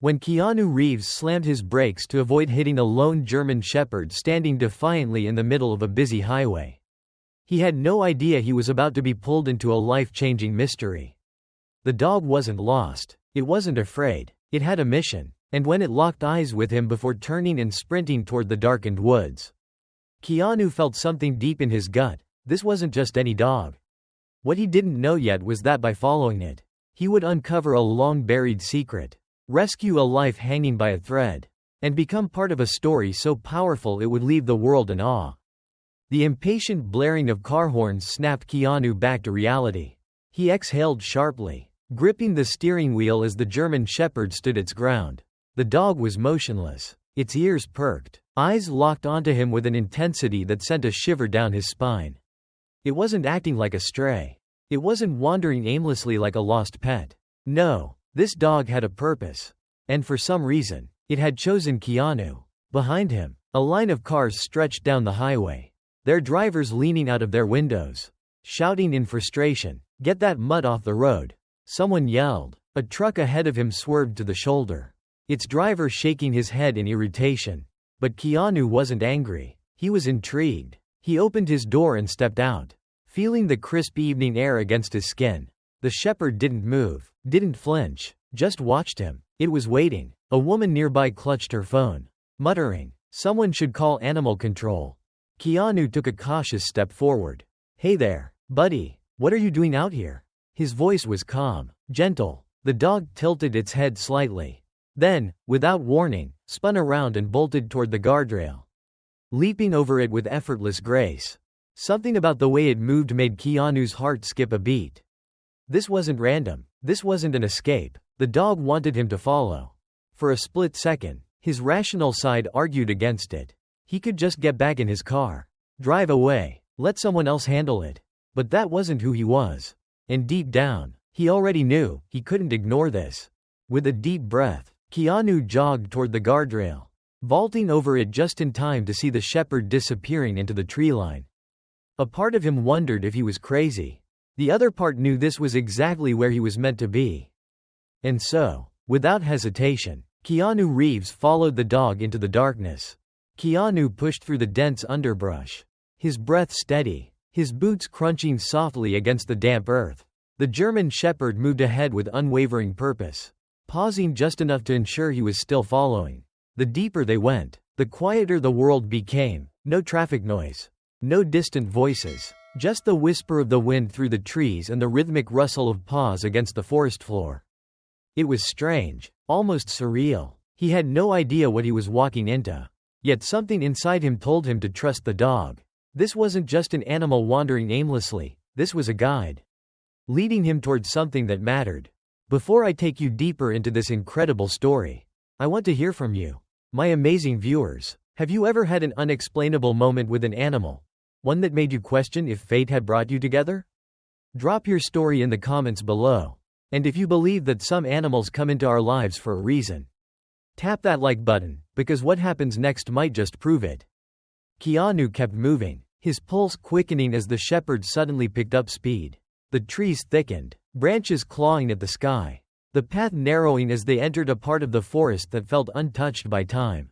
when Keanu Reeves slammed his brakes to avoid hitting a lone German shepherd standing defiantly in the middle of a busy highway. He had no idea he was about to be pulled into a life-changing mystery. The dog wasn't lost. It wasn't afraid. It had a mission. And when it locked eyes with him before turning and sprinting toward the darkened woods, Keanu felt something deep in his gut. This wasn't just any dog. What he didn't know yet was that by following it, he would uncover a long-buried secret, rescue a life hanging by a thread, and become part of a story so powerful it would leave the world in awe. The impatient blaring of car horns snapped Keanu back to reality. He exhaled sharply, gripping the steering wheel as the German shepherd stood its ground. The dog was motionless, its ears perked, eyes locked onto him with an intensity that sent a shiver down his spine. It wasn't acting like a stray. It wasn't wandering aimlessly like a lost pet. No, this dog had a purpose. And for some reason, it had chosen Keanu. Behind him, a line of cars stretched down the highway, their drivers leaning out of their windows, shouting in frustration, "Get that mutt off the road!" Someone yelled. A truck ahead of him swerved to the shoulder, its driver shaking his head in irritation. But Keanu wasn't angry. He was intrigued. He opened his door and stepped out, feeling the crisp evening air against his skin. The shepherd didn't move, didn't flinch, just watched him. It was waiting. A woman nearby clutched her phone, muttering, "Someone should call animal control." Keanu took a cautious step forward. "Hey there, buddy, what are you doing out here?" His voice was calm, gentle. The dog tilted its head slightly. Then, without warning, spun around and bolted toward the guardrail, leaping over it with effortless grace. Something about the way it moved made Keanu's heart skip a beat. This wasn't random. This wasn't an escape. The dog wanted him to follow. For a split second, his rational side argued against it. He could just get back in his car, drive away, let someone else handle it. But that wasn't who he was. And deep down, he already knew he couldn't ignore this. With a deep breath, Keanu jogged toward the guardrail, vaulting over it just in time to see the shepherd disappearing into the tree line. A part of him wondered if he was crazy. The other part knew this was exactly where he was meant to be. And so, without hesitation, Keanu Reeves followed the dog into the darkness. Keanu pushed through the dense underbrush, his breath steady, his boots crunching softly against the damp earth. The German shepherd moved ahead with unwavering purpose, pausing just enough to ensure he was still following. The deeper they went, the quieter the world became. No traffic noise, no distant voices, just the whisper of the wind through the trees and the rhythmic rustle of paws against the forest floor. It was strange, almost surreal. He had no idea what he was walking into. Yet something inside him told him to trust the dog. This wasn't just an animal wandering aimlessly, this was a guide, leading him towards something that mattered. Before I take you deeper into this incredible story, I want to hear from you, my amazing viewers. Have you ever had an unexplainable moment with an animal? One that made you question if fate had brought you together? Drop your story in the comments below. And if you believe that some animals come into our lives for a reason, tap that like button, because what happens next might just prove it. Keanu kept moving, his pulse quickening as the shepherd suddenly picked up speed. The trees thickened, branches clawing at the sky, the path narrowing as they entered a part of the forest that felt untouched by time.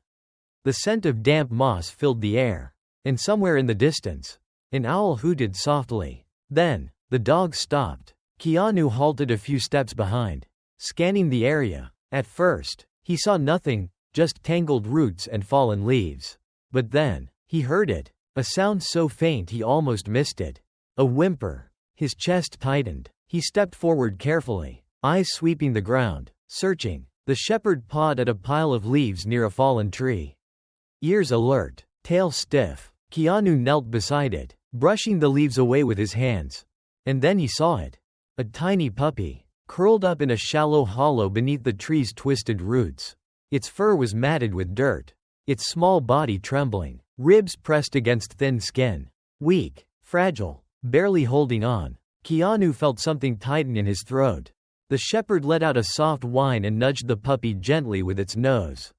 The scent of damp moss filled the air, and somewhere in the distance, an owl hooted softly. Then, the dog stopped. Keanu halted a few steps behind, scanning the area. At first, he saw nothing, just tangled roots and fallen leaves. But then, he heard it, a sound so faint he almost missed it. A whimper. His chest tightened. He stepped forward carefully, eyes sweeping the ground, searching. The shepherd pawed at a pile of leaves near a fallen tree. Ears alert, tail stiff, Keanu knelt beside it, brushing the leaves away with his hands. And then he saw it. A tiny puppy, curled up in a shallow hollow beneath the tree's twisted roots. Its fur was matted with dirt, its small body trembling, ribs pressed against thin skin. Weak, fragile, barely holding on. Keanu felt something tighten in his throat. The shepherd let out a soft whine and nudged the puppy gently with its nose,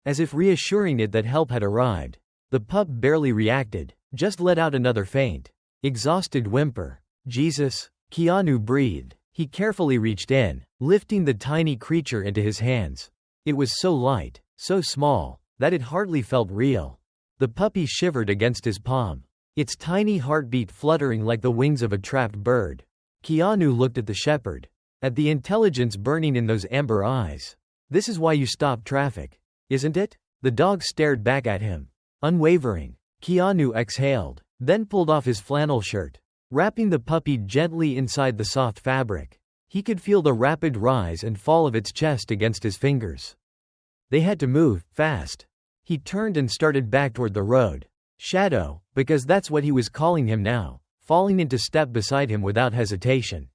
as if reassuring it that help had arrived. The pup barely reacted, just let out another faint, exhausted whimper. "Jesus," Keanu breathed. He carefully reached in, lifting the tiny creature into his hands. It was so light, so small, that it hardly felt real. The puppy shivered against his palm, its tiny heartbeat fluttering like the wings of a trapped bird. Keanu looked at the shepherd, at the intelligence burning in those amber eyes. "This is why you stop traffic, isn't it?" The dog stared back at him, unwavering. Keanu exhaled, then pulled off his flannel shirt, wrapping the puppy gently inside the soft fabric. He could feel the rapid rise and fall of its chest against his fingers. They had to move, fast. He turned and started back toward the road. Shadow, because that's what he was calling him now, falling into step beside him without hesitation.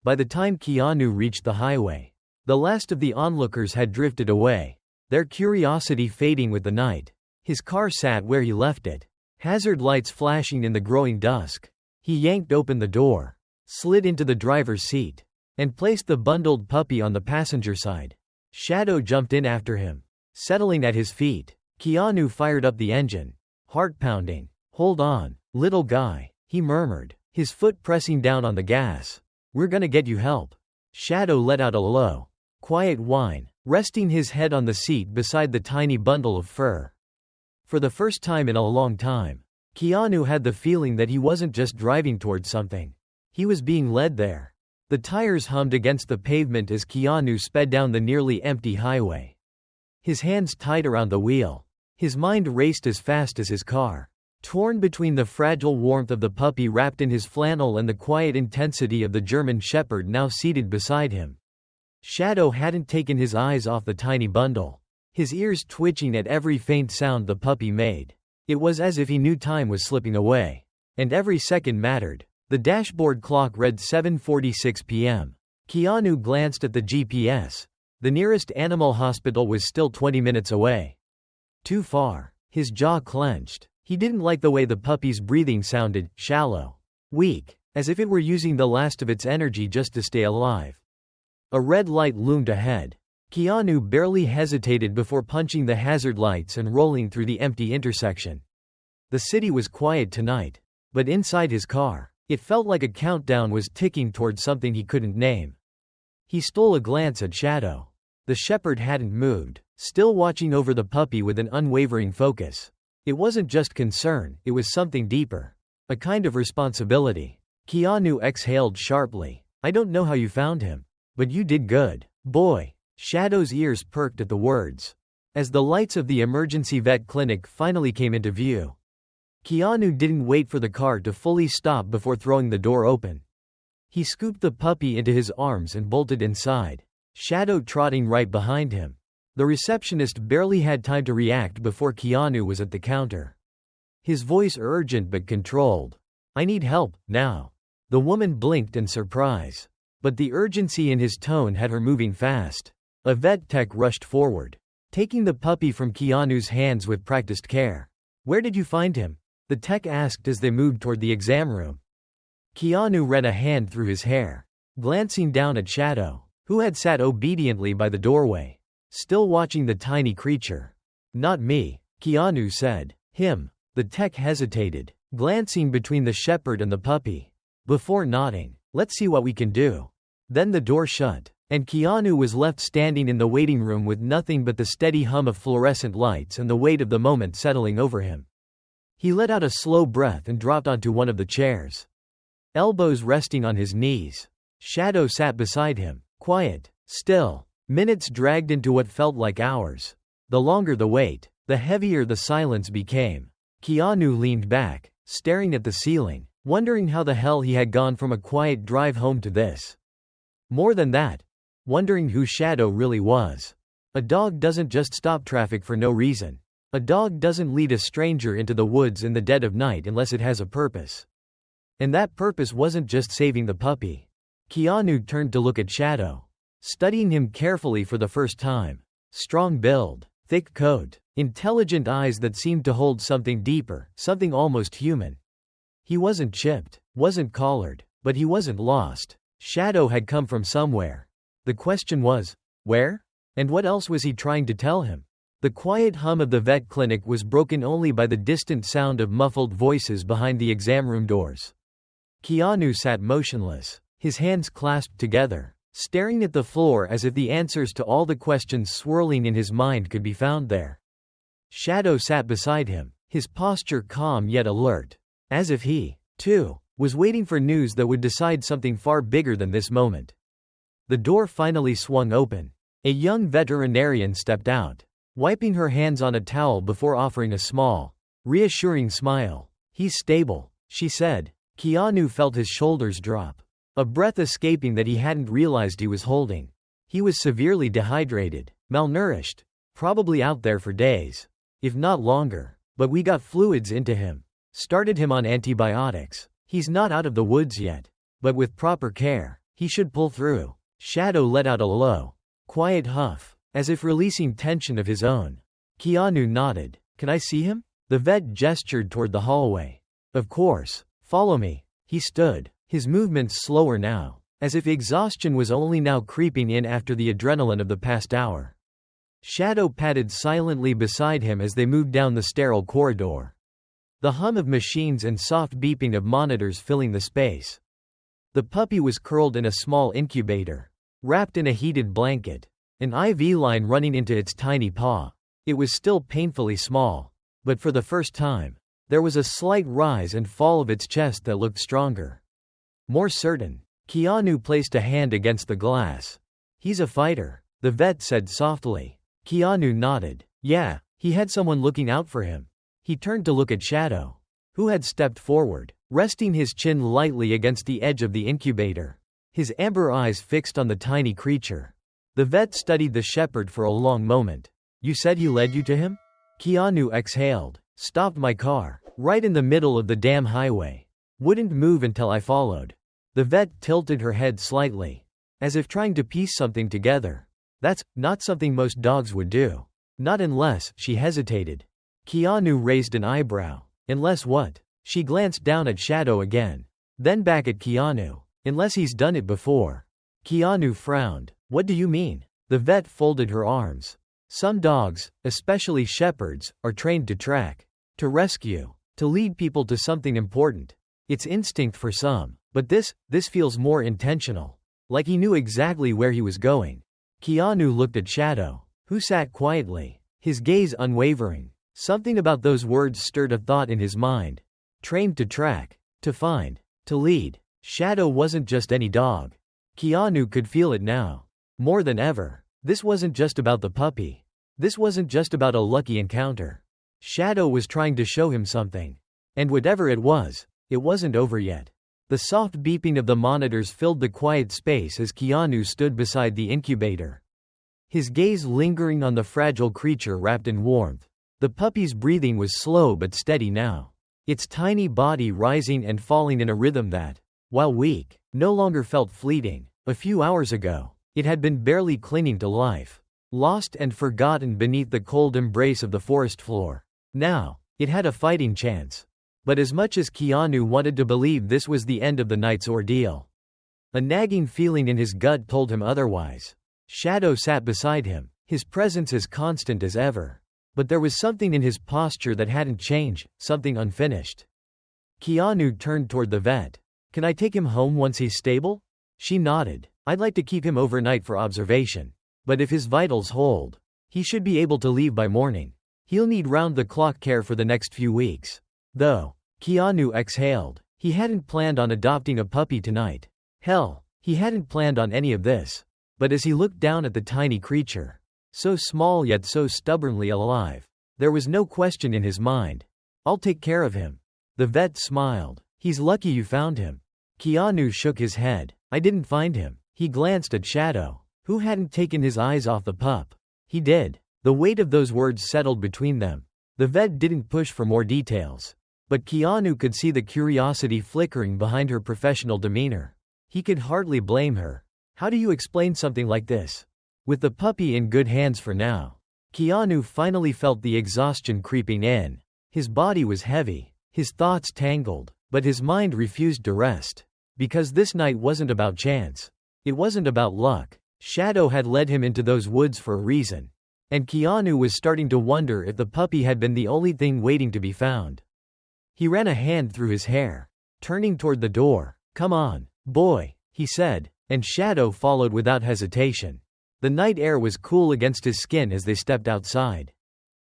By the time Keanu reached the highway, the last of the onlookers had drifted away, their curiosity fading with the night. His car sat where he left it, hazard lights flashing in the growing dusk. He yanked open the door, slid into the driver's seat, and placed the bundled puppy on the passenger side. Shadow jumped in after him, settling at his feet. Keanu fired up the engine, heart pounding. "Hold on, little guy," he murmured, his foot pressing down on the gas. "We're gonna get you help." Shadow let out a low, quiet whine, resting his head on the seat beside the tiny bundle of fur. For the first time in a long time, Keanu had the feeling that he wasn't just driving towards something. He was being led there. The tires hummed against the pavement as Keanu sped down the nearly empty highway. His hands tight around the wheel. His mind raced as fast as his car, torn between the fragile warmth of the puppy wrapped in his flannel and the quiet intensity of the German shepherd now seated beside him. Shadow hadn't taken his eyes off the tiny bundle, his ears twitching at every faint sound the puppy made. It was as if he knew time was slipping away, and every second mattered. The dashboard clock read 7:46 p.m. Keanu glanced at the GPS. The nearest animal hospital was still 20 minutes away. Too far. His jaw clenched. He didn't like the way the puppy's breathing sounded, shallow, weak, as if it were using the last of its energy just to stay alive. A red light loomed ahead. Keanu barely hesitated before punching the hazard lights and rolling through the empty intersection. The city was quiet tonight, but inside his car, it felt like a countdown was ticking towards something he couldn't name. He stole a glance at Shadow. The shepherd hadn't moved, still watching over the puppy with an unwavering focus. It wasn't just concern, it was something deeper. A kind of responsibility. Keanu exhaled sharply. "I don't know how you found him, but you did good, boy." Shadow's ears perked at the words. As the lights of the emergency vet clinic finally came into view, Keanu didn't wait for the car to fully stop before throwing the door open. He scooped the puppy into his arms and bolted inside, Shadow trotting right behind him. The receptionist barely had time to react before Keanu was at the counter. His voice urgent but controlled. "I need help, now." The woman blinked in surprise, but the urgency in his tone had her moving fast. A vet tech rushed forward, taking the puppy from Keanu's hands with practiced care. "Where did you find him?" the tech asked as they moved toward the exam room. Keanu ran a hand through his hair, glancing down at Shadow, who had sat obediently by the doorway, still watching the tiny creature. "Not me," Keanu said. "Him." The tech hesitated, glancing between the shepherd and the puppy, before nodding. "Let's see what we can do." Then the door shut, and Keanu was left standing in the waiting room with nothing but the steady hum of fluorescent lights and the weight of the moment settling over him. He let out a slow breath and dropped onto one of the chairs, elbows resting on his knees. Shadow sat beside him, quiet, still. Minutes dragged into what felt like hours. The longer the wait, the heavier the silence became. Keanu leaned back, staring at the ceiling, wondering how the hell he had gone from a quiet drive home to this. More than that, wondering who Shadow really was. A dog doesn't just stop traffic for no reason. A dog doesn't lead a stranger into the woods in the dead of night unless it has a purpose. And that purpose wasn't just saving the puppy. Keanu turned to look at Shadow, studying him carefully for the first time. Strong build, thick coat, intelligent eyes that seemed to hold something deeper, something almost human. He wasn't chipped, wasn't collared, but he wasn't lost. Shadow had come from somewhere. The question was, where? And what else was he trying to tell him? The quiet hum of the vet clinic was broken only by the distant sound of muffled voices behind the exam room doors. Keanu sat motionless, his hands clasped together, staring at the floor as if the answers to all the questions swirling in his mind could be found there. Shadow sat beside him, his posture calm yet alert, as if he, too, was waiting for news that would decide something far bigger than this moment. The door finally swung open. A young veterinarian stepped out, wiping her hands on a towel before offering a small, reassuring smile. "He's stable," she said. Keanu felt his shoulders drop, a breath escaping that he hadn't realized he was holding. He was severely dehydrated, malnourished, probably out there for days, if not longer. But we got fluids into him, started him on antibiotics. He's not out of the woods yet, but with proper care, he should pull through. Shadow let out a low, quiet huff, as if releasing tension of his own. Keanu nodded. "Can I see him?" The vet gestured toward the hallway. "Of course. Follow me." He stood, his movements slower now, as if exhaustion was only now creeping in after the adrenaline of the past hour. Shadow padded silently beside him as they moved down the sterile corridor. The hum of machines and soft beeping of monitors filling the space. The puppy was curled in a small incubator, wrapped in a heated blanket, an IV line running into its tiny paw. It was still painfully small, but for the first time, there was a slight rise and fall of its chest that looked stronger, more certain. Keanu placed a hand against the glass. "He's a fighter," the vet said softly. Keanu nodded. Yeah, he had someone looking out for him. He turned to look at Shadow, who had stepped forward, resting his chin lightly against the edge of the incubator, his amber eyes fixed on the tiny creature. The vet studied the shepherd for a long moment. "You said he led you to him?" Keanu exhaled. "Stopped my car, right in the middle of the damn highway. Wouldn't move until I followed." The vet tilted her head slightly, as if trying to piece something together. "That's not something most dogs would do. Not unless," she hesitated. Keanu raised an eyebrow. "Unless what?" She glanced down at Shadow again, then back at Keanu. "Unless he's done it before." Keanu frowned. "What do you mean?" The vet folded her arms. "Some dogs, especially shepherds, are trained to track, to rescue, to lead people to something important. It's instinct for some, but this feels more intentional. Like he knew exactly where he was going." Keanu looked at Shadow, who sat quietly, his gaze unwavering. Something about those words stirred a thought in his mind. Trained to track, to find, to lead. Shadow wasn't just any dog. Keanu could feel it now, more than ever. This wasn't just about the puppy. This wasn't just about a lucky encounter. Shadow was trying to show him something. And whatever it wasn't over yet. The soft beeping of the monitors filled the quiet space as Keanu stood beside the incubator, his gaze lingering on the fragile creature wrapped in warmth. The puppy's breathing was slow but steady now, its tiny body rising and falling in a rhythm that, while weak, no longer felt fleeting. A few hours ago, it had been barely clinging to life, lost and forgotten beneath the cold embrace of the forest floor. Now, it had a fighting chance. But as much as Keanu wanted to believe this was the end of the night's ordeal, a nagging feeling in his gut told him otherwise. Shadow sat beside him, his presence as constant as ever. But there was something in his posture that hadn't changed, something unfinished. Keanu turned toward the vet. "Can I take him home once he's stable?" She nodded. "I'd like to keep him overnight for observation. But if his vitals hold, he should be able to leave by morning. He'll need round-the-clock care for the next few weeks." Though, Keanu exhaled. He hadn't planned on adopting a puppy tonight. Hell, he hadn't planned on any of this. But as he looked down at the tiny creature, so small yet so stubbornly alive, there was no question in his mind. "I'll take care of him." The vet smiled. "He's lucky you found him." Keanu shook his head. "I didn't find him." He glanced at Shadow, who hadn't taken his eyes off the pup. He did. The weight of those words settled between them. The vet didn't push for more details. But Keanu could see the curiosity flickering behind her professional demeanor. He could hardly blame her. How do you explain something like this? With the puppy in good hands for now, Keanu finally felt the exhaustion creeping in. His body was heavy, his thoughts tangled, but his mind refused to rest. Because this night wasn't about chance. It wasn't about luck. Shadow had led him into those woods for a reason. And Keanu was starting to wonder if the puppy had been the only thing waiting to be found. He ran a hand through his hair, turning toward the door. "Come on, boy," he said, and Shadow followed without hesitation. The night air was cool against his skin as they stepped outside.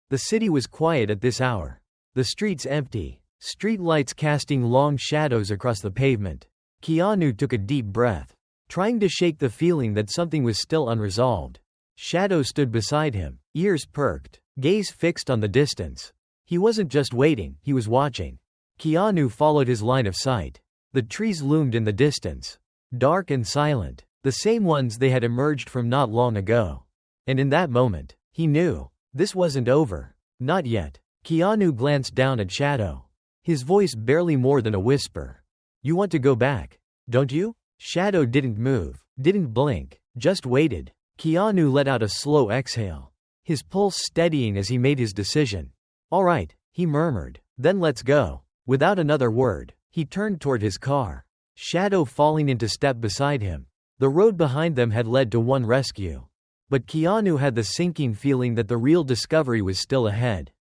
The city was quiet at this hour. The streets empty, street lights casting long shadows across the pavement. Keanu took a deep breath, trying to shake the feeling that something was still unresolved. Shadow stood beside him, ears perked, gaze fixed on the distance. He wasn't just waiting, he was watching. Keanu followed his line of sight. The trees loomed in the distance, dark and silent, the same ones they had emerged from not long ago. And in that moment, he knew, this wasn't over. Not yet. Keanu glanced down at Shadow. His voice barely more than a whisper. You want to go back, don't you? Shadow didn't move, didn't blink, just waited. Keanu let out a slow exhale, his pulse steadying as he made his decision. All right, he murmured, then let's go. Without another word, he turned toward his car, Shadow falling into step beside him. The road behind them had led to one rescue. But Keanu had the sinking feeling that the real discovery was still ahead.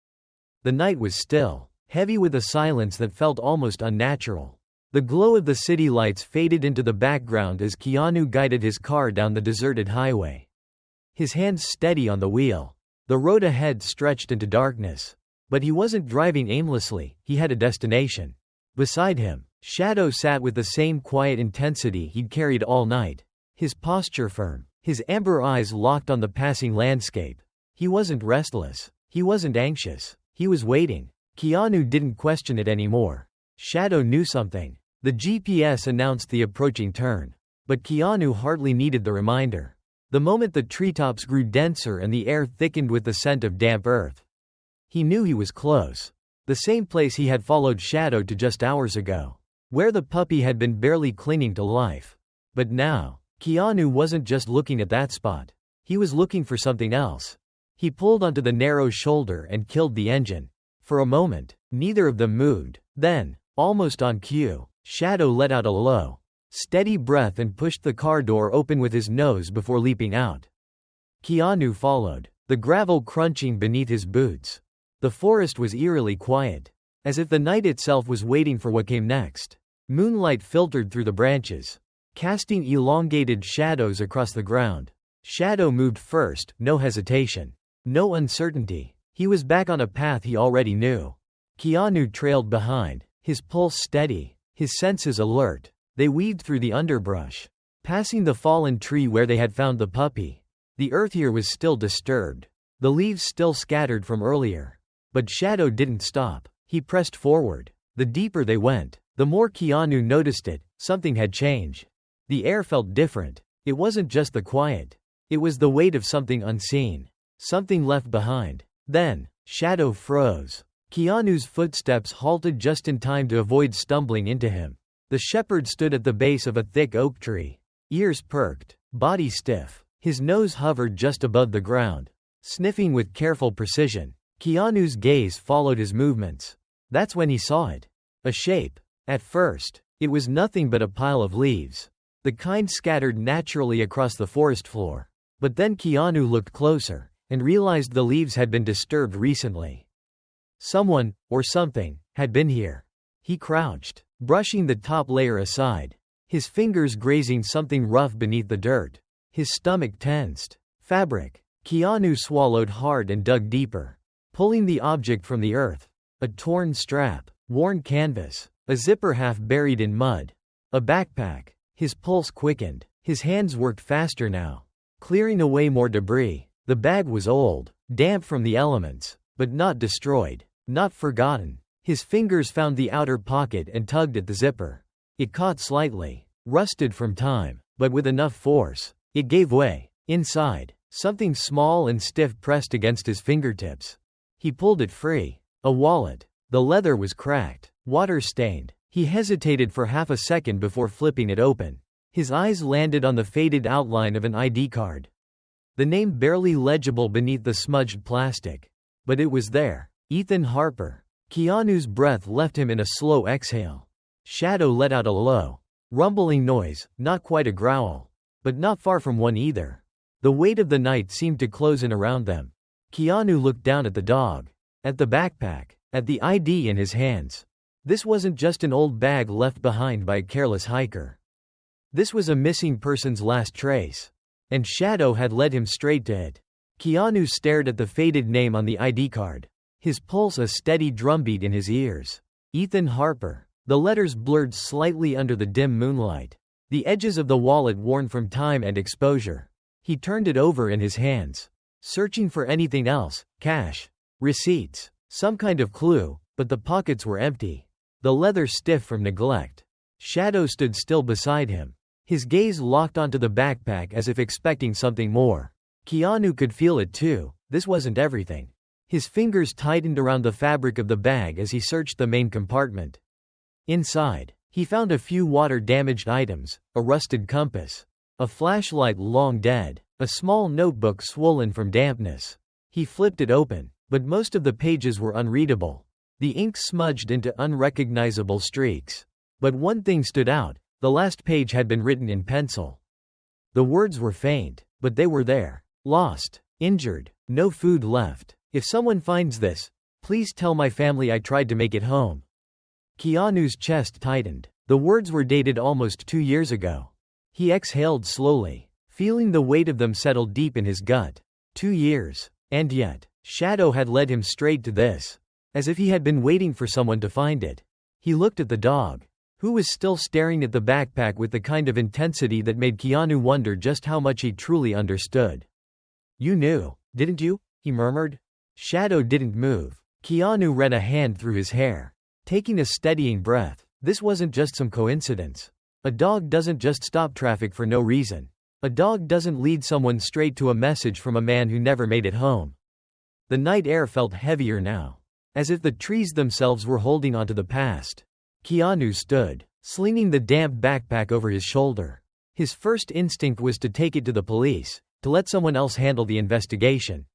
The night was still, heavy with a silence that felt almost unnatural. The glow of the city lights faded into the background as Keanu guided his car down the deserted highway. His hands steady on the wheel. The road ahead stretched into darkness. But he wasn't driving aimlessly, he had a destination. Beside him, Shadow sat with the same quiet intensity he'd carried all night. His posture firm, his amber eyes locked on the passing landscape. He wasn't restless. He wasn't anxious. He was waiting. Keanu didn't question it anymore. Shadow knew something. The GPS announced the approaching turn. But Keanu hardly needed the reminder. The moment the treetops grew denser and the air thickened with the scent of damp earth, he knew he was close. The same place he had followed Shadow to just hours ago, where the puppy had been barely clinging to life. But now, Keanu wasn't just looking at that spot. He was looking for something else. He pulled onto the narrow shoulder and killed the engine. For a moment, neither of them moved. Then, almost on cue, Shadow let out a low, steady breath and pushed the car door open with his nose before leaping out. Keanu followed, the gravel crunching beneath his boots. The forest was eerily quiet, as if the night itself was waiting for what came next. Moonlight filtered through the branches, casting elongated shadows across the ground. Shadow moved first, no hesitation, no uncertainty. He was back on a path he already knew. Keanu trailed behind, his pulse steady, his senses alert. They weaved through the underbrush, passing the fallen tree where they had found the puppy. The earth here was still disturbed, the leaves still scattered from earlier. But Shadow didn't stop. He pressed forward. The deeper they went, the more Keanu noticed it. Something had changed. The air felt different. It wasn't just the quiet. It was the weight of something unseen, something left behind. Then, Shadow froze. Keanu's footsteps halted just in time to avoid stumbling into him. The shepherd stood at the base of a thick oak tree, ears perked, body stiff. His nose hovered just above the ground, sniffing with careful precision. Keanu's gaze followed his movements. That's when he saw it. A shape. At first, it was nothing but a pile of leaves, the kind scattered naturally across the forest floor. But then Keanu looked closer, and realized the leaves had been disturbed recently. Someone, or something, had been here. He crouched, brushing the top layer aside, his fingers grazing something rough beneath the dirt. His stomach tensed. Fabric. Keanu swallowed hard and dug deeper, pulling the object from the earth. A torn strap, worn canvas, a zipper half buried in mud. A backpack. His pulse quickened. His hands worked faster now, clearing away more debris. The bag was old, damp from the elements, but not destroyed, not forgotten. His fingers found the outer pocket and tugged at the zipper. It caught slightly, rusted from time, but with enough force, it gave way. Inside, something small and stiff pressed against his fingertips. He pulled it free. A wallet. The leather was cracked, water-stained. He hesitated for half a second before flipping it open. His eyes landed on the faded outline of an ID card. The name barely legible beneath the smudged plastic. But it was there. Ethan Harper. Keanu's breath left him in a slow exhale. Shadow let out a low, rumbling noise, not quite a growl, but not far from one either. The weight of the night seemed to close in around them. Keanu looked down at the dog, at the backpack, at the ID in his hands. This wasn't just an old bag left behind by a careless hiker. This was a missing person's last trace. And Shadow had led him straight to it. Keanu stared at the faded name on the ID card. His pulse a steady drumbeat in his ears. Ethan Harper. The letters blurred slightly under the dim moonlight. The edges of the wallet worn from time and exposure. He turned it over in his hands, searching for anything else, cash, receipts, some kind of clue, but the pockets were empty. The leather stiff from neglect. Shadow stood still beside him. His gaze locked onto the backpack as if expecting something more. Keanu could feel it too. This wasn't everything. His fingers tightened around the fabric of the bag as he searched the main compartment. Inside, he found a few water-damaged items, a rusted compass, a flashlight long dead, a small notebook swollen from dampness. He flipped it open, but most of the pages were unreadable. The ink smudged into unrecognizable streaks. But one thing stood out. The last page had been written in pencil. The words were faint, but they were there. Lost, injured, no food left. If someone finds this, please tell my family I tried to make it home. Keanu's chest tightened. The words were dated almost 2 years ago. He exhaled slowly, feeling the weight of them settle deep in his gut. 2 years. And yet, Shadow had led him straight to this. As if he had been waiting for someone to find it. He looked at the dog, who was still staring at the backpack with the kind of intensity that made Keanu wonder just how much he truly understood. You knew, didn't you? He murmured. Shadow didn't move. Keanu ran a hand through his hair, taking a steadying breath. This wasn't just some coincidence. A dog doesn't just stop traffic for no reason. A dog doesn't lead someone straight to a message from a man who never made it home. The night air felt heavier now, as if the trees themselves were holding onto the past. Keanu stood, slinging the damp backpack over his shoulder. His first instinct was to take it to the police, to let someone else handle the investigation.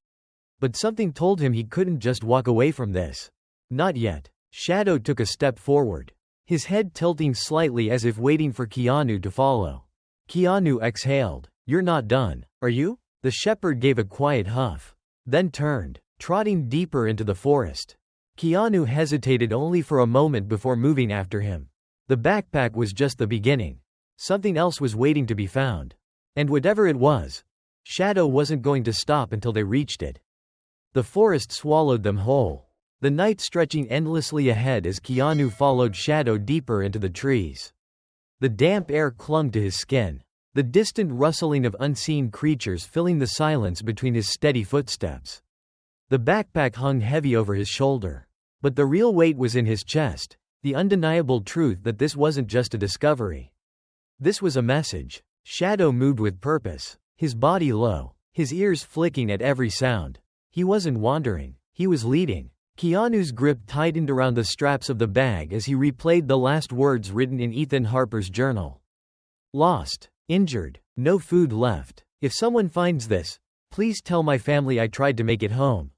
But something told him he couldn't just walk away from this. Not yet. Shadow took a step forward, his head tilting slightly as if waiting for Keanu to follow. Keanu exhaled. You're not done, are you? The shepherd gave a quiet huff, then turned, trotting deeper into the forest. Keanu hesitated only for a moment before moving after him. The backpack was just the beginning. Something else was waiting to be found. And whatever it was, Shadow wasn't going to stop until they reached it. The forest swallowed them whole, the night stretching endlessly ahead as Keanu followed Shadow deeper into the trees. The damp air clung to his skin, the distant rustling of unseen creatures filling the silence between his steady footsteps. The backpack hung heavy over his shoulder. But the real weight was in his chest, the undeniable truth that this wasn't just a discovery. This was a message. Shadow moved with purpose, his body low, his ears flicking at every sound. He wasn't wandering, he was leading. Keanu's grip tightened around the straps of the bag as he replayed the last words written in Ethan Harper's journal. Lost, injured, no food left. If someone finds this, please tell my family I tried to make it home.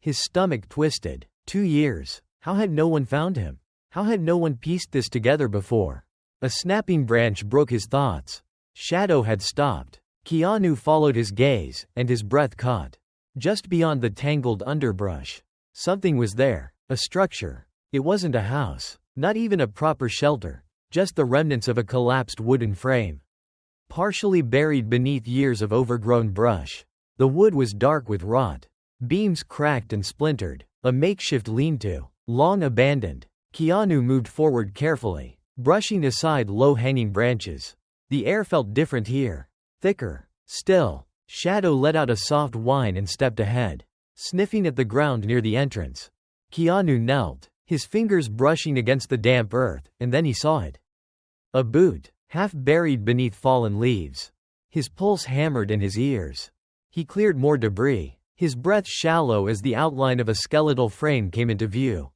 His stomach twisted. 2 years. How had no one found him? How had no one pieced this together before? A snapping branch broke his thoughts. Shadow had stopped. Keanu followed his gaze, and his breath caught. Just beyond the tangled underbrush. Something was there. A structure. It wasn't a house. Not even a proper shelter. Just the remnants of a collapsed wooden frame. Partially buried beneath years of overgrown brush. The wood was dark with rot. Beams cracked and splintered. A makeshift lean-to, long abandoned. Keanu moved forward carefully, brushing aside low-hanging branches. The air felt different here. Thicker. Still. Shadow let out a soft whine and stepped ahead, sniffing at the ground near the entrance. Keanu knelt, his fingers brushing against the damp earth, and then he saw it. A boot, half buried beneath fallen leaves. His pulse hammered in his ears. He cleared more debris, his breath shallow as the outline of a skeletal frame came into view.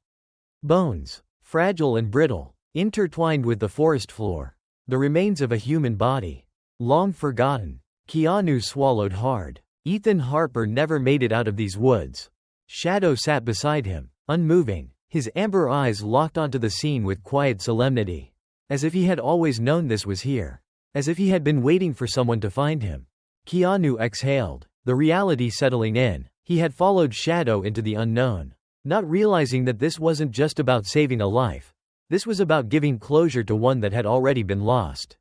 Bones, fragile and brittle, intertwined with the forest floor. The remains of a human body. Long forgotten. Keanu swallowed hard. Ethan Harper never made it out of these woods. Shadow sat beside him, unmoving, his amber eyes locked onto the scene with quiet solemnity. As if he had always known this was here. As if he had been waiting for someone to find him. Keanu exhaled, the reality settling in. He had followed Shadow into the unknown, not realizing that this wasn't just about saving a life. This was about giving closure to one that had already been lost.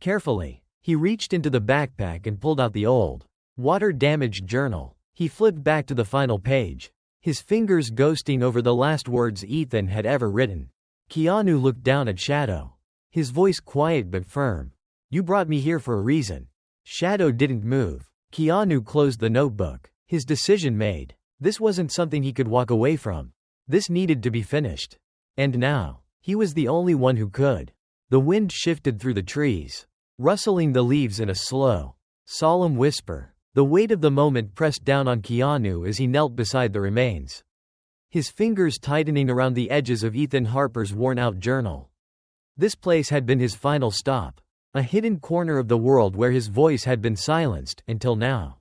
Carefully, he reached into the backpack and pulled out the old, water-damaged journal. He flipped back to the final page, his fingers ghosting over the last words Ethan had ever written. Keanu looked down at Shadow, his voice quiet but firm. "You brought me here for a reason." Shadow didn't move. Keanu closed the notebook, his decision made. This wasn't something he could walk away from. This needed to be finished. And now, he was the only one who could. The wind shifted through the trees, rustling the leaves in a slow, solemn whisper. The weight of the moment pressed down on Keanu as he knelt beside the remains, his fingers tightening around the edges of Ethan Harper's worn-out journal. This place had been his final stop, a hidden corner of the world where his voice had been silenced until now.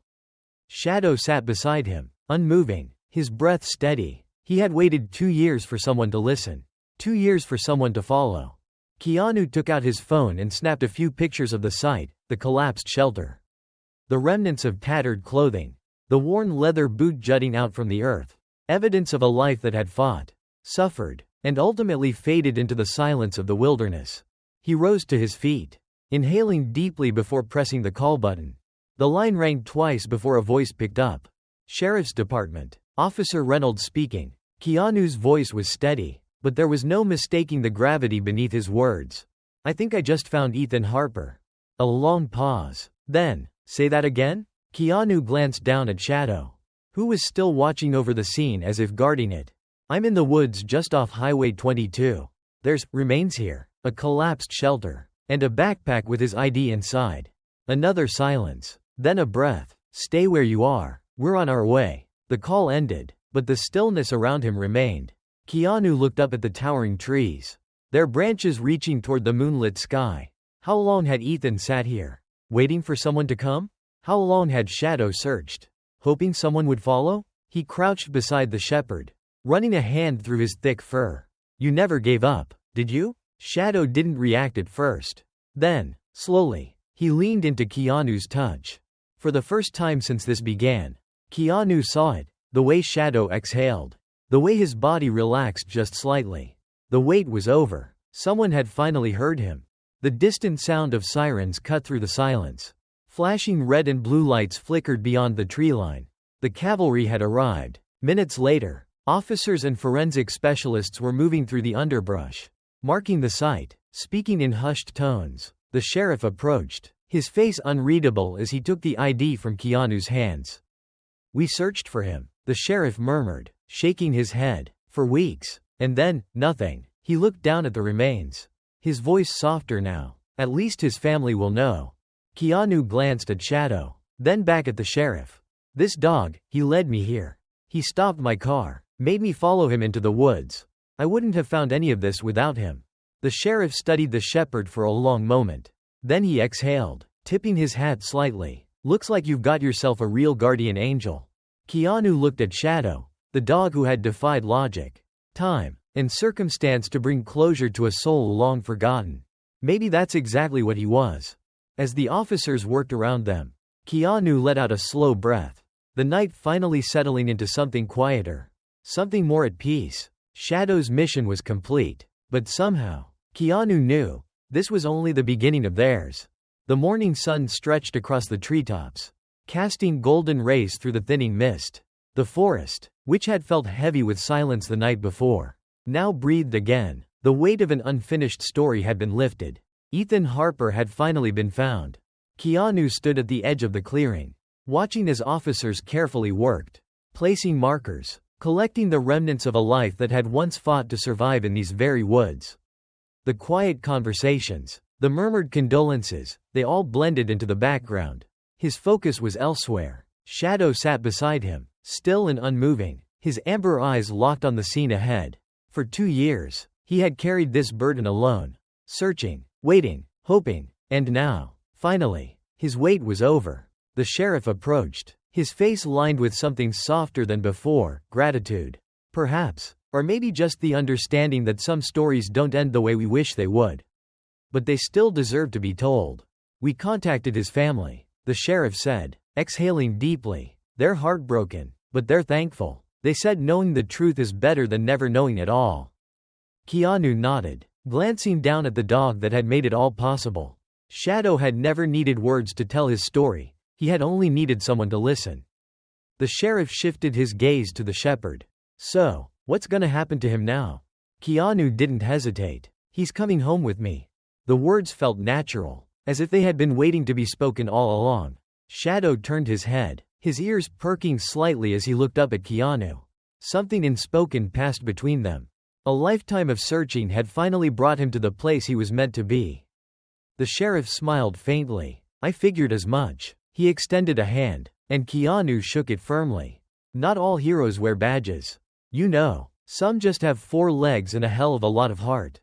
Shadow sat beside him, unmoving, his breath steady. He had waited 2 years for someone to listen, 2 years for someone to follow. Keanu took out his phone and snapped a few pictures of the site, the collapsed shelter, the remnants of tattered clothing, the worn leather boot jutting out from the earth, evidence of a life that had fought, suffered, and ultimately faded into the silence of the wilderness. He rose to his feet, inhaling deeply before pressing the call button. The line rang twice before a voice picked up. "Sheriff's Department. Officer Reynolds speaking." Keanu's voice was steady, but there was no mistaking the gravity beneath his words. "I think I just found Ethan Harper." A long pause. Then, "Say that again?" Keanu glanced down at Shadow, who was still watching over the scene as if guarding it. "I'm in the woods just off Highway 22. There's remains here, a collapsed shelter, and a backpack with his ID inside." Another silence. Then a breath. "Stay where you are. We're on our way." The call ended, but the stillness around him remained. Keanu looked up at the towering trees, their branches reaching toward the moonlit sky. How long had Ethan sat here, waiting for someone to come? How long had Shadow searched, hoping someone would follow? He crouched beside the shepherd, running a hand through his thick fur. "You never gave up, did you?" Shadow didn't react at first. Then, slowly, he leaned into Keanu's touch. For the first time since this began, Keanu saw it, the way Shadow exhaled, the way his body relaxed just slightly. The wait was over. Someone had finally heard him. The distant sound of sirens cut through the silence. Flashing red and blue lights flickered beyond the tree line. The cavalry had arrived. Minutes later, officers and forensic specialists were moving through the underbrush, marking the site, speaking in hushed tones. The sheriff approached, his face unreadable as he took the ID from Keanu's hands. "We searched for him," the sheriff murmured, shaking his head. "For weeks. And then, nothing." He looked down at the remains, his voice softer now. "At least his family will know." Keanu glanced at Shadow, then back at the sheriff. "This dog, he led me here. He stopped my car, made me follow him into the woods. I wouldn't have found any of this without him." The sheriff studied the shepherd for a long moment. Then he exhaled, tipping his hat slightly. "Looks like you've got yourself a real guardian angel." Keanu looked at Shadow, the dog who had defied logic, time, and circumstance to bring closure to a soul long forgotten. Maybe that's exactly what he was. As the officers worked around them, Keanu let out a slow breath. The night finally settling into something quieter, something more at peace. Shadow's mission was complete, but somehow, Keanu knew, this was only the beginning of theirs. The morning sun stretched across the treetops, casting golden rays through the thinning mist. The forest, which had felt heavy with silence the night before, now breathed again. The weight of an unfinished story had been lifted. Ethan Harper had finally been found. Keanu stood at the edge of the clearing, watching as officers carefully worked, placing markers, collecting the remnants of a life that had once fought to survive in these very woods. The quiet conversations, the murmured condolences, they all blended into the background. His focus was elsewhere. Shadow sat beside him, still and unmoving, his amber eyes locked on the scene ahead. For 2 years, he had carried this burden alone, searching, waiting, hoping, and now, finally, his wait was over. The sheriff approached, his face lined with something softer than before, gratitude, perhaps, or maybe just the understanding that some stories don't end the way we wish they would. But they still deserve to be told. "We contacted his family," the sheriff said, exhaling deeply. "They're heartbroken, but they're thankful. They said knowing the truth is better than never knowing at all." Keanu nodded, glancing down at the dog that had made it all possible. Shadow had never needed words to tell his story, he had only needed someone to listen. The sheriff shifted his gaze to the shepherd. So, what's gonna happen to him now? Keanu didn't hesitate. He's coming home with me. The words felt natural, as if they had been waiting to be spoken all along. Shadow turned his head, his ears perking slightly as he looked up at Keanu. Something unspoken passed between them. A lifetime of searching had finally brought him to the place he was meant to be. The sheriff smiled faintly. I figured as much. He extended a hand, and Keanu shook it firmly. Not all heroes wear badges. You know, some just have 4 legs and a hell of a lot of heart.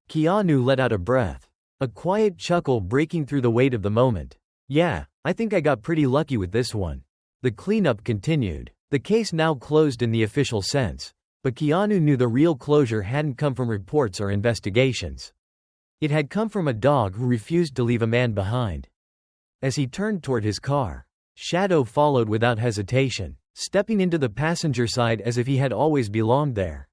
Keanu let out a breath, a quiet chuckle breaking through the weight of the moment. Yeah, I think I got pretty lucky with this one. The cleanup continued. The case now closed in the official sense, but Keanu knew the real closure hadn't come from reports or investigations. It had come from a dog who refused to leave a man behind. As he turned toward his car, Shadow followed without hesitation, stepping into the passenger side as if he had always belonged there.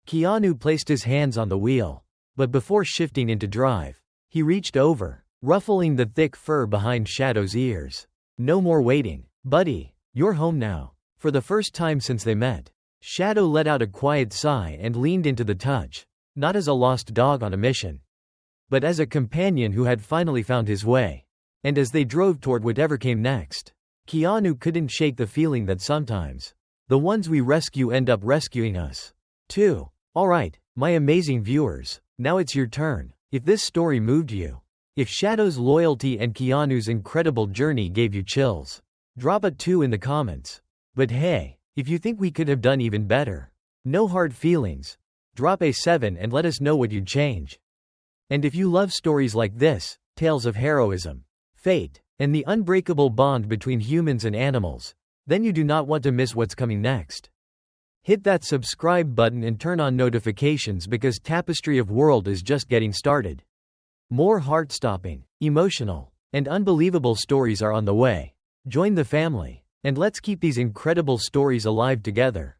Keanu placed his hands on the wheel, but before shifting into drive, he reached over, ruffling the thick fur behind Shadow's ears. No more waiting, buddy, you're home now. For the first time since they met, Shadow let out a quiet sigh and leaned into the touch, not as a lost dog on a mission, but as a companion who had finally found his way. And as they drove toward whatever came next, Keanu couldn't shake the feeling that sometimes, the ones we rescue end up rescuing us, too. Alright, my amazing viewers, now it's your turn. If this story moved you, if Shadow's loyalty and Keanu's incredible journey gave you chills, drop a 2 in the comments. But hey, if you think we could have done even better, no hard feelings, drop a 7 and let us know what you'd change. And if you love stories like this, tales of heroism, fate, and the unbreakable bond between humans and animals, then you do not want to miss what's coming next. Hit that subscribe button and turn on notifications because Tapestry of World is just getting started. More heart-stopping, emotional, and unbelievable stories are on the way. Join the family. And let's keep these incredible stories alive together.